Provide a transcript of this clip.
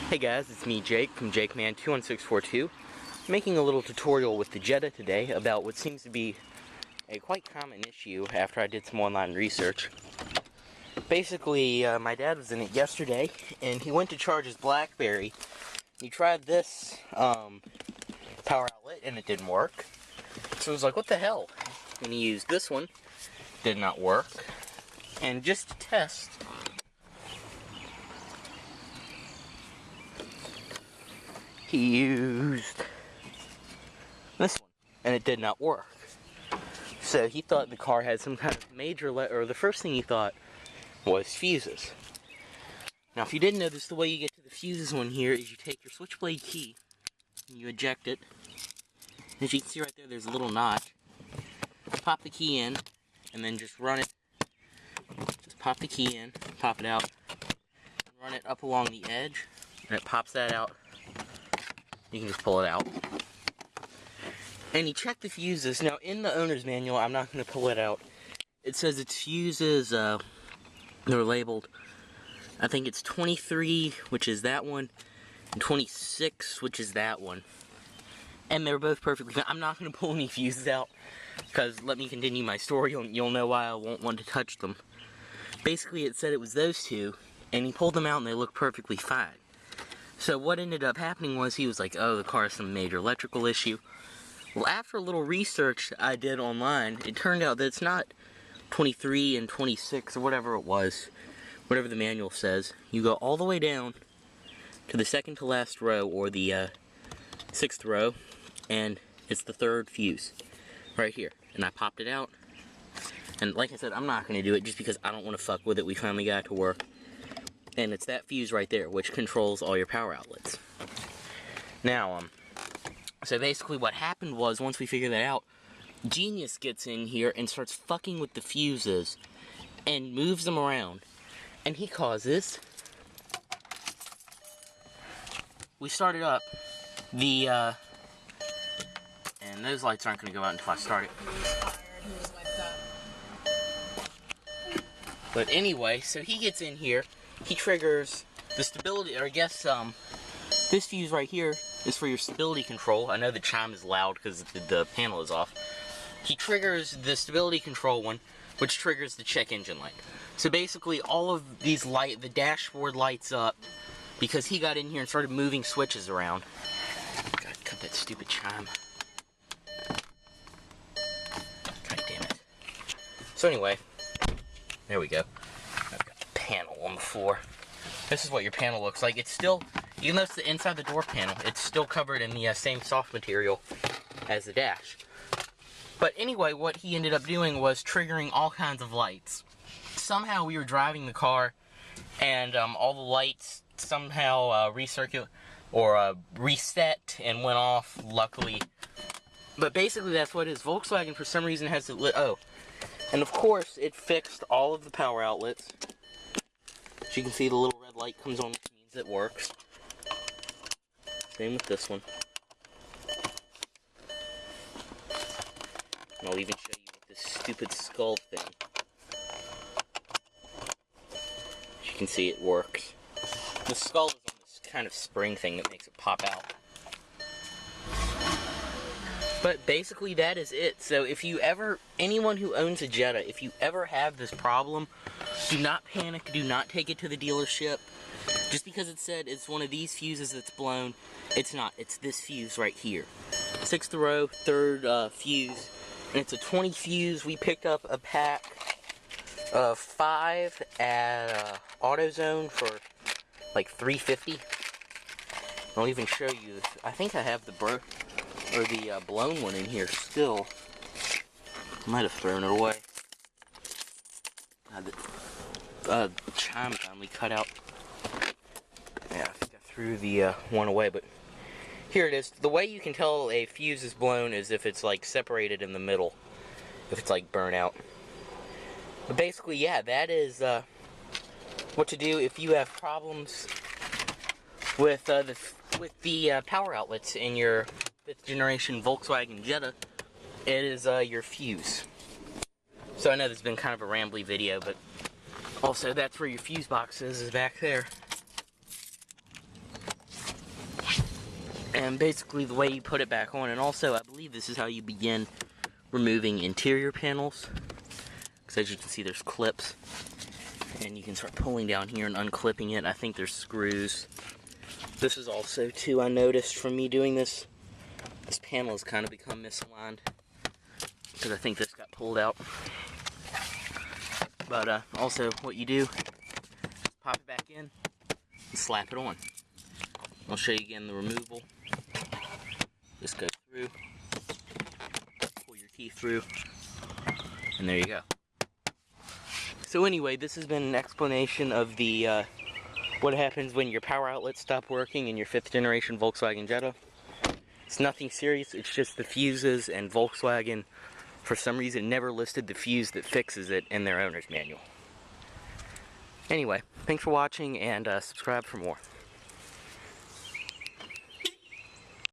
Hey guys, it's me Jake from JakeMan21642, making a little tutorial with the Jetta today about what seems to be a quite common issue after I did some online research. Basically, my dad was in it yesterday, and he went to charge his BlackBerry. He tried this power outlet, and it didn't work. So he was like, what the hell? And he used this one, did not work. And just to test, he used this one, and it did not work. So he thought the car had some kind of major or the first thing he thought was fuses. Now, if you didn't know this, the way you get to the fuses one here is you take your switchblade key and you eject it. As you can see right there, there's a little notch. Pop the key in, and then just run it. Just pop the key in, pop it out, and run it up along the edge, and it pops that out. You can just pull it out. And you check the fuses. Now, in the owner's manual, I'm not going to pull it out. It says its fuses, they're labeled, I think it's 23, which is that one, and 26, which is that one. And they're both perfectly fine. I'm not going to pull any fuses out, because let me continue my story. You'll know why I won't want to touch them. Basically, it said it was those two, and he pulled them out, and they looked perfectly fine. So what ended up happening was he was like, oh, the car has some major electrical issue. Well, after a little research I did online, it turned out that it's not 23 and 26 or whatever it was, whatever the manual says. You go all the way down to the second to last row, or the 6th row, and it's the 3rd fuse right here. And I popped it out. And like I said, I'm not going to do it just because I don't want to fuck with it. We finally got it to work. And it's that fuse right there, which controls all your power outlets. Now, so basically what happened was, once we figured that out, Genius gets in here and starts fucking with the fuses and moves them around. And he causes, we started up the, and those lights aren't going to go out until I start it. But anyway, so he gets in here. He triggers the stability, or I guess, this fuse right here is for your stability control. I know the chime is loud because the panel is off. He triggers the stability control one, which triggers the check engine light. So basically, all of these the dashboard lights up because he got in here and started moving switches around. God, cut that stupid chime. God damn it. So anyway, there we go. Panel on the floor. This is what your panel looks like. It's still, even though it's the inside the door panel, it's still covered in the same soft material as the dash. But anyway, what he ended up doing was triggering all kinds of lights. Somehow we were driving the car, and all the lights somehow reset and went off, luckily. But basically that's what it is. Volkswagen for some reason has it lit. Oh, and of course it fixed all of the power outlets. As you can see, the little red light comes on, which means it works. Same with this one. And I'll even show you with this stupid skull thing. As you can see, it works. The skull is on this kind of spring thing that makes it pop out. But basically, that is it. So if you ever, anyone who owns a Jetta, if you ever have this problem, do not panic, do not take it to the dealership. Just because it said it's one of these fuses that's blown, it's not. It's this fuse right here. 6th row, 3rd fuse, and it's a 20 fuse. We picked up a pack of 5 at AutoZone for like $3.50. I'll even show you this. I think I have the blown one in here still. Might have thrown it away. The chime finally cut out. Yeah, I think I threw the one away, but here it is. The way you can tell a fuse is blown is if it's like separated in the middle, if it's like burnt out. But basically, yeah, that is what to do if you have problems with the power outlets in your 5th generation Volkswagen Jetta. It is your fuse. So I know this has been kind of a rambly video, but also that's where your fuse box is back there. and basically the way you put it back on, and also I believe this is how you begin removing interior panels, because as you can see there's clips, and you can start pulling down here and unclipping it. I think there's screws. This is also too, I noticed from me doing this panel has kind of become misaligned, because I think this got pulled out. But also what you do is pop it back in and slap it on. I'll show you again the removal. Just go through, pull your key through, and there you go. So anyway, this has been an explanation of the what happens when your power outlets stop working in your 5th generation Volkswagen Jetta. It's nothing serious, it's just the fuses, and Volkswagen, for some reason, never listed the fuse that fixes it in their owner's manual. Anyway, thanks for watching, and subscribe for more.